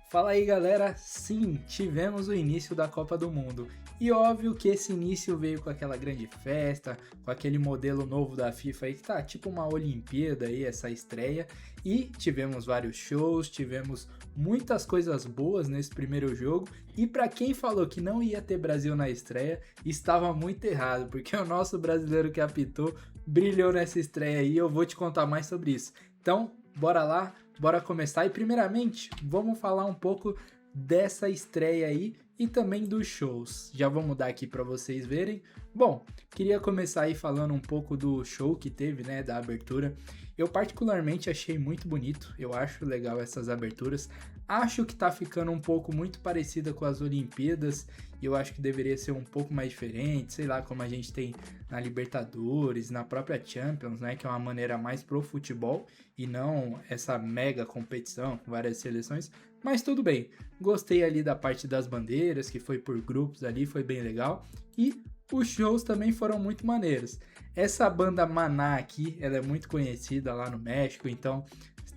Fala aí galera, sim, tivemos o início da Copa do Mundo. E óbvio que esse início veio com aquela grande festa, com aquele modelo novo da FIFA aí que tá tipo uma Olimpíada aí, essa estreia. E tivemos vários shows, tivemos muitas coisas boas nesse primeiro jogo. E pra quem falou que não ia ter Brasil na estreia, estava muito errado, porque o nosso brasileiro que apitou brilhou nessa estreia aí e eu vou te contar mais sobre isso. Então, bora lá, bora começar. E primeiramente, vamos falar um pouco dessa estreia aí e também dos shows. Já vou mudar aqui para vocês verem. Bom, queria começar aí falando um pouco do show que teve, né, da abertura. Eu particularmente achei muito bonito, eu acho legal essas aberturas. Acho que tá ficando um pouco muito parecida com as Olimpíadas, e eu acho que deveria ser um pouco mais diferente, sei lá, como a gente tem na Libertadores, na própria Champions, né, que é uma maneira mais pro futebol e não essa mega competição com várias seleções. Mas tudo bem, gostei ali da parte das bandeiras, que foi por grupos ali, foi bem legal. E os shows também foram muito maneiros. Essa banda Maná aqui, ela é muito conhecida lá no México, então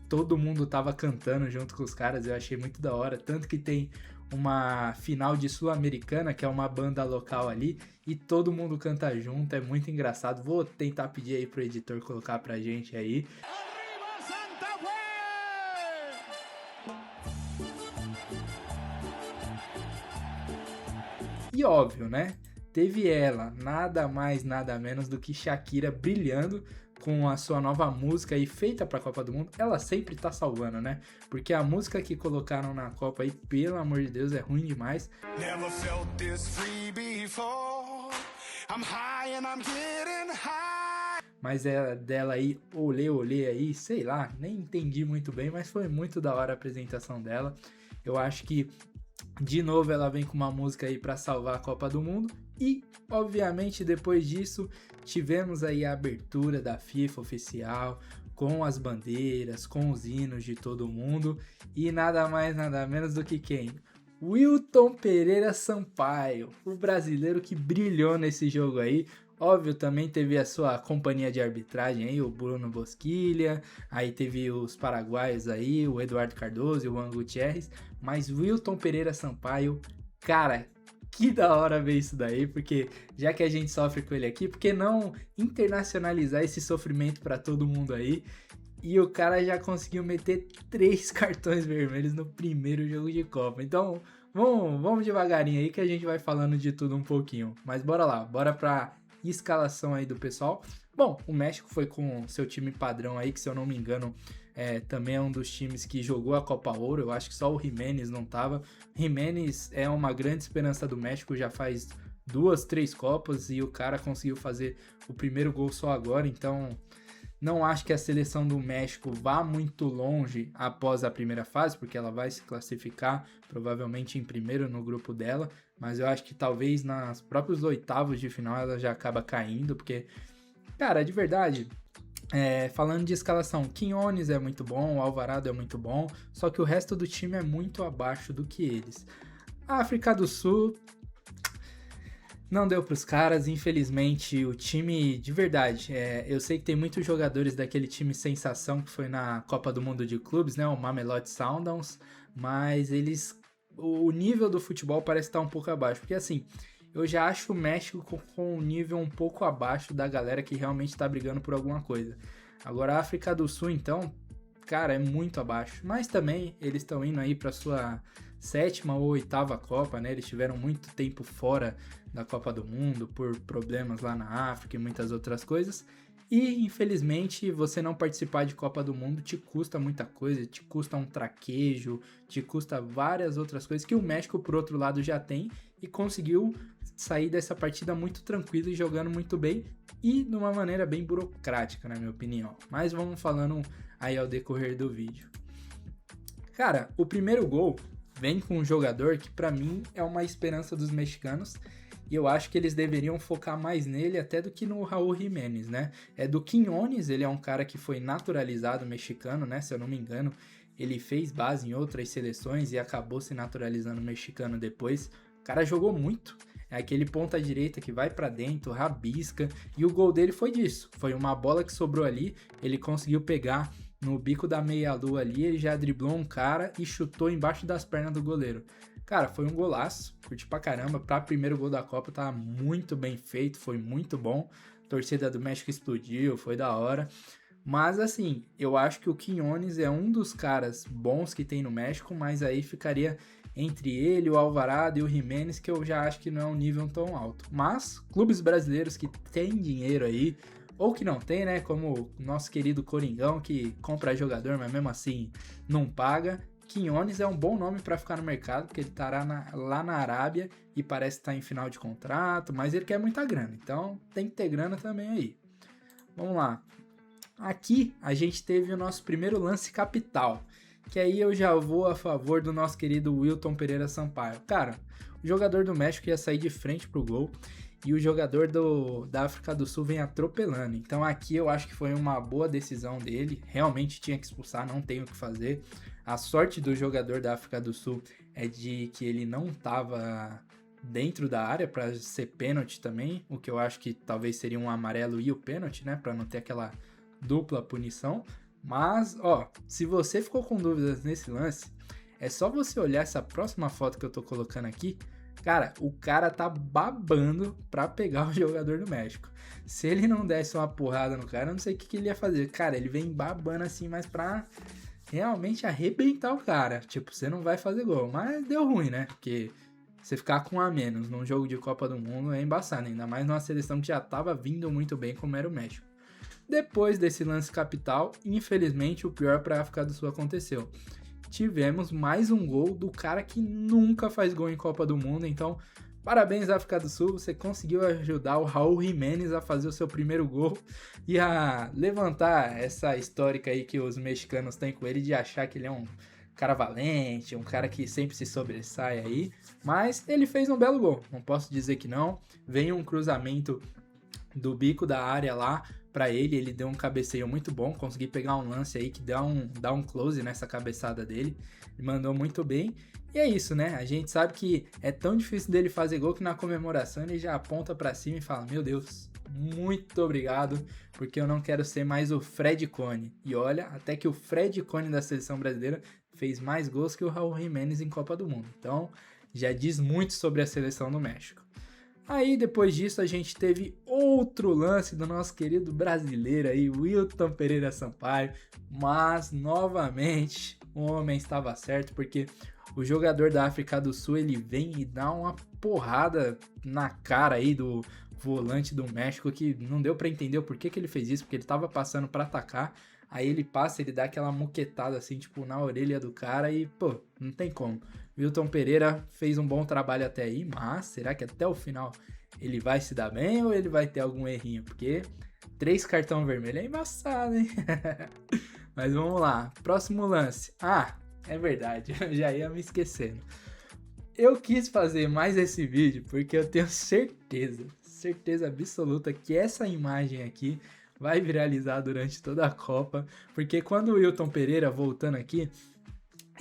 todo mundo tava cantando junto com os caras, eu achei muito da hora. Tanto que tem uma final de Sul-Americana, que é uma banda local ali, e todo mundo canta junto, é muito engraçado. Vou tentar pedir aí pro editor colocar pra gente aí. E óbvio, né? Teve ela, nada mais, nada menos do que Shakira brilhando com a sua nova música aí feita pra Copa do Mundo. Ela sempre tá salvando, né? Porque a música que colocaram na Copa aí, pelo amor de Deus, é ruim demais. Never felt this free before. I'm high and I'm getting high. Mas é dela aí, olê aí, sei lá, nem entendi muito bem, mas foi muito da hora a apresentação dela. Eu acho que de novo ela vem com uma música aí para salvar a Copa do Mundo e, obviamente, depois disso tivemos aí a abertura da FIFA oficial com as bandeiras, com os hinos de todo mundo e nada mais nada menos do que quem? Wilton Pereira Sampaio, o brasileiro que brilhou nesse jogo aí. Óbvio, também teve a sua companhia de arbitragem aí, o Bruno Bosquilha, aí teve os paraguaios aí, o Eduardo Cardoso e o Juan Gutierrez, mas Wilton Pereira Sampaio, cara, que da hora ver isso daí, porque já que a gente sofre com ele aqui, por que não internacionalizar esse sofrimento para todo mundo aí? E o cara já conseguiu meter 3 cartões vermelhos no primeiro jogo de Copa, então vamos devagarinho aí que a gente vai falando de tudo um pouquinho, mas bora lá, bora pra escalação aí do pessoal. Bom, o México foi com seu time padrão aí, que se eu não me engano, também é um dos times que jogou a Copa Ouro. Eu acho que só o Jiménez não tava. Jiménez é uma grande esperança do México, já faz 2, 3 Copas e o cara conseguiu fazer o primeiro gol só agora, então não acho que a seleção do México vá muito longe após a primeira fase, porque ela vai se classificar provavelmente em primeiro no grupo dela, mas eu acho que talvez nas próprios oitavos de final ela já acaba caindo, porque, cara, de verdade, falando de escalação, Quiñones é muito bom, o Alvarado é muito bom, só que o resto do time é muito abaixo do que eles. A África do Sul não deu pros caras, infelizmente, o time, de verdade, eu sei que tem muitos jogadores daquele time sensação que foi na Copa do Mundo de Clubes, né, o Mamelodi Sundowns, mas o nível do futebol parece estar um pouco abaixo, porque assim, eu já acho o México com um nível um pouco abaixo da galera que realmente está brigando por alguma coisa. Agora a África do Sul, então, cara, é muito abaixo, mas também eles estão indo aí para sua 7ª ou 8ª Copa, né? Eles tiveram muito tempo fora da Copa do Mundo por problemas lá na África e muitas outras coisas. E, infelizmente, você não participar de Copa do Mundo te custa muita coisa, te custa um traquejo, te custa várias outras coisas que o México, por outro lado, já tem e conseguiu sair dessa partida muito tranquilo e jogando muito bem e de uma maneira bem burocrática, na minha opinião. Mas vamos falando aí ao decorrer do vídeo. Cara, o primeiro gol vem com um jogador que pra mim é uma esperança dos mexicanos e eu acho que eles deveriam focar mais nele até do que no Raúl Jiménez, né? É do Quiñones, ele é um cara que foi naturalizado mexicano, né? Se eu não me engano, ele fez base em outras seleções e acabou se naturalizando mexicano depois. O cara jogou muito, é aquele ponta direita que vai pra dentro, rabisca, e o gol dele foi disso, foi uma bola que sobrou ali, ele conseguiu pegar no bico da meia-lua ali, ele já driblou um cara e chutou embaixo das pernas do goleiro. Cara, foi um golaço, curti pra caramba, pra primeiro gol da Copa tá muito bem feito, foi muito bom, a torcida do México explodiu, foi da hora. Mas assim, eu acho que o Quiñones é um dos caras bons que tem no México, mas aí ficaria entre ele, o Alvarado e o Giménez, que eu já acho que não é um nível tão alto. Mas clubes brasileiros que têm dinheiro aí, ou que não tem, né? Como o nosso querido Coringão, que compra jogador, mas mesmo assim não paga. Quiñones é um bom nome para ficar no mercado, porque ele estará lá na Arábia e parece estar em final de contrato, mas ele quer muita grana, então tem que ter grana também aí. Vamos lá. Aqui a gente teve o nosso primeiro lance capital, que aí eu já vou a favor do nosso querido Wilton Pereira Sampaio. Cara, o jogador do México ia sair de frente pro gol e o jogador da África do Sul vem atropelando. Então aqui eu acho que foi uma boa decisão dele, realmente tinha que expulsar, não tem o que fazer. A sorte do jogador da África do Sul é de que ele não estava dentro da área para ser pênalti também, o que eu acho que talvez seria um amarelo e o pênalti, né, para não ter aquela dupla punição. Mas, ó, se você ficou com dúvidas nesse lance, é só você olhar essa próxima foto que eu tô colocando aqui. Cara, o cara tá babando pra pegar o jogador do México. Se ele não desse uma porrada no cara, eu não sei o que ele ia fazer. Cara, ele vem babando assim, mas pra realmente arrebentar o cara. Tipo, você não vai fazer gol. Mas deu ruim, né? Porque você ficar com um a menos num jogo de Copa do Mundo é embaçado. Ainda mais numa seleção que já tava vindo muito bem, como era o México. Depois desse lance capital, infelizmente, o pior para a África do Sul aconteceu. Tivemos mais um gol do cara que nunca faz gol em Copa do Mundo, então parabéns África do Sul, você conseguiu ajudar o Raul Jiménez a fazer o seu primeiro gol e a levantar essa histórica aí que os mexicanos têm com ele de achar que ele é um cara valente, um cara que sempre se sobressai aí, mas ele fez um belo gol, não posso dizer que não. Veio um cruzamento do bico da área lá para ele deu um cabeceio muito bom, consegui pegar um lance aí que dá um close nessa cabeçada dele, ele mandou muito bem, e é isso, né, a gente sabe que é tão difícil dele fazer gol que na comemoração ele já aponta para cima e fala, meu Deus, muito obrigado, porque eu não quero ser mais o Fred Cone, e olha, até que o Fred Cone da seleção brasileira fez mais gols que o Raul Jiménez em Copa do Mundo, então já diz muito sobre a seleção do México. Aí depois disso a gente teve outro lance do nosso querido brasileiro aí, Wilton Pereira Sampaio, mas novamente o homem estava certo, porque o jogador da África do Sul ele vem e dá uma porrada na cara aí do volante do México que não deu para entender o porquê que ele fez isso, porque ele estava passando para atacar, aí ele passa, ele dá aquela muquetada assim, tipo, na orelha do cara e, pô, não tem como. Wilton Pereira fez um bom trabalho até aí, mas será que até o final ele vai se dar bem ou ele vai ter algum errinho? Porque 3 cartão vermelho é embaçado, hein? Mas vamos lá, próximo lance. Ah, é verdade, eu já ia me esquecendo. Eu quis fazer mais esse vídeo porque eu tenho certeza absoluta que essa imagem aqui vai viralizar durante toda a Copa, porque quando o Wilton Pereira, voltando aqui,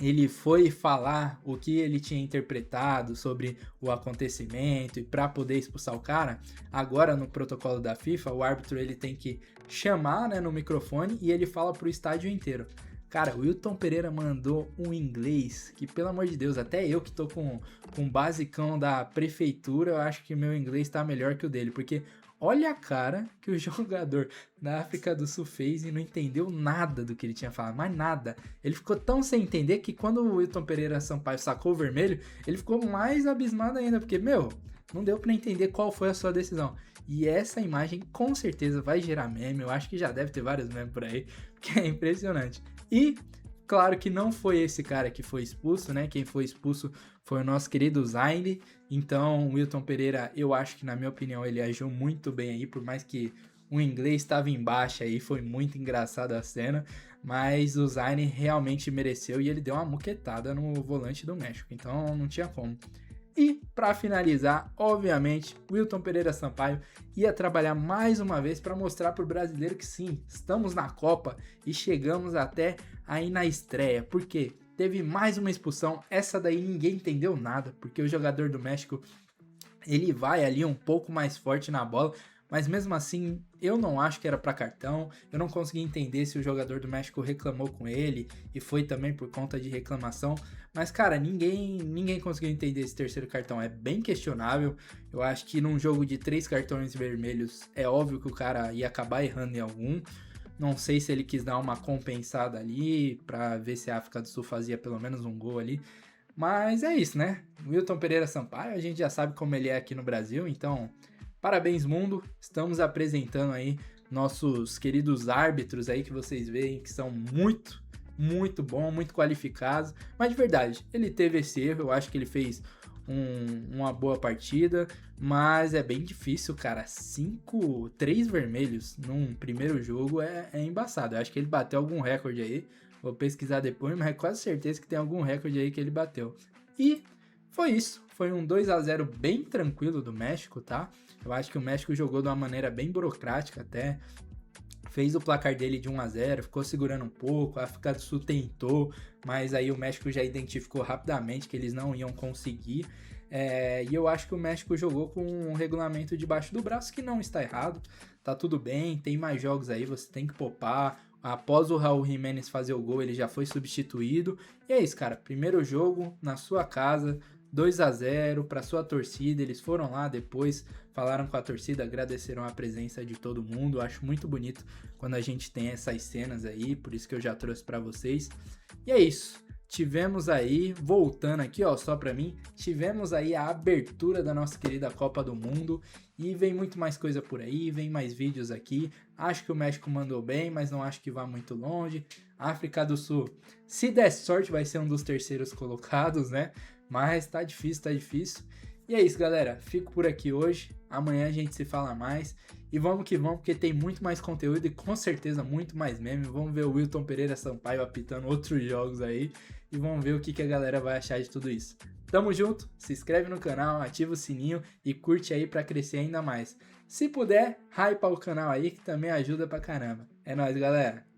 ele foi falar o que ele tinha interpretado sobre o acontecimento e para poder expulsar o cara, agora no protocolo da FIFA, o árbitro ele tem que chamar, né, no microfone e ele fala pro estádio inteiro. Cara, o Wilton Pereira mandou um inglês que, pelo amor de Deus, até eu que tô com o basicão da prefeitura, eu acho que meu inglês tá melhor que o dele, porque olha a cara que o jogador da África do Sul fez e não entendeu nada do que ele tinha falado, mas nada. Ele ficou tão sem entender que quando o Wilton Pereira Sampaio sacou o vermelho, ele ficou mais abismado ainda, porque, meu, não deu pra entender qual foi a sua decisão. E essa imagem com certeza vai gerar meme, eu acho que já deve ter vários memes por aí, porque é impressionante. E claro que não foi esse cara que foi expulso, né? Quem foi expulso foi o nosso querido Zayn. Então, o Wilton Pereira, eu acho que, na minha opinião, ele agiu muito bem aí, por mais que o inglês estava em baixa aí, foi muito engraçada a cena, mas o Zayn realmente mereceu e ele deu uma muquetada no volante do México, então não tinha como. E, para finalizar, obviamente, Wilton Pereira Sampaio ia trabalhar mais uma vez para mostrar para o brasileiro que sim, estamos na Copa e chegamos até aí na estreia. Por quê? Teve mais uma expulsão, essa daí ninguém entendeu nada, porque o jogador do México, ele vai ali um pouco mais forte na bola, mas mesmo assim eu não acho que era para cartão. Eu não consegui entender se o jogador do México reclamou com ele e foi também por conta de reclamação. Mas, cara, ninguém conseguiu entender esse terceiro cartão. É bem questionável. Eu acho que num jogo de 3 cartões vermelhos é óbvio que o cara ia acabar errando em algum. Não sei se ele quis dar uma compensada ali para ver se a África do Sul fazia pelo menos um gol ali. Mas é isso, né? Wilton Pereira Sampaio, a gente já sabe como ele é aqui no Brasil, então parabéns, mundo. Estamos apresentando aí nossos queridos árbitros aí que vocês veem que são muito bons, muito qualificados. Mas de verdade, ele teve esse erro, eu acho que ele fez uma boa partida, mas é bem difícil, cara. 3 vermelhos num primeiro jogo é embaçado. Eu acho que ele bateu algum recorde aí. Vou pesquisar depois, mas é quase certeza que tem algum recorde aí que ele bateu. E foi isso. Foi um 2-0 bem tranquilo do México, tá? Eu acho que o México jogou de uma maneira bem burocrática até. Fez o placar dele de 1-0, ficou segurando um pouco, a África do Sul tentou, mas aí o México já identificou rapidamente que eles não iam conseguir. E eu acho que o México jogou com um regulamento debaixo do braço, que não está errado, tá tudo bem, tem mais jogos aí, você tem que poupar. Após o Raul Jiménez fazer o gol, ele já foi substituído. E é isso, cara, primeiro jogo na sua casa, 2-0 para sua torcida, eles foram lá depois, falaram com a torcida, agradeceram a presença de todo mundo. Eu acho muito bonito quando a gente tem essas cenas aí, por isso que eu já trouxe para vocês. E é isso. Tivemos aí, voltando aqui, ó, só pra mim, tivemos aí a abertura da nossa querida Copa do Mundo e vem muito mais coisa por aí, vem mais vídeos aqui. Acho que o México mandou bem, mas não acho que vá muito longe. A África do Sul, se der sorte, vai ser um dos terceiros colocados, né? Mas tá difícil, tá difícil. E é isso, galera. Fico por aqui hoje. Amanhã a gente se fala mais. E vamos que vamos, porque tem muito mais conteúdo e com certeza muito mais meme. Vamos ver o Wilton Pereira Sampaio apitando outros jogos aí. E vamos ver o que a galera vai achar de tudo isso. Tamo junto, se inscreve no canal, ativa o sininho e curte aí pra crescer ainda mais. Se puder, hypa o canal aí que também ajuda pra caramba. É nóis, galera!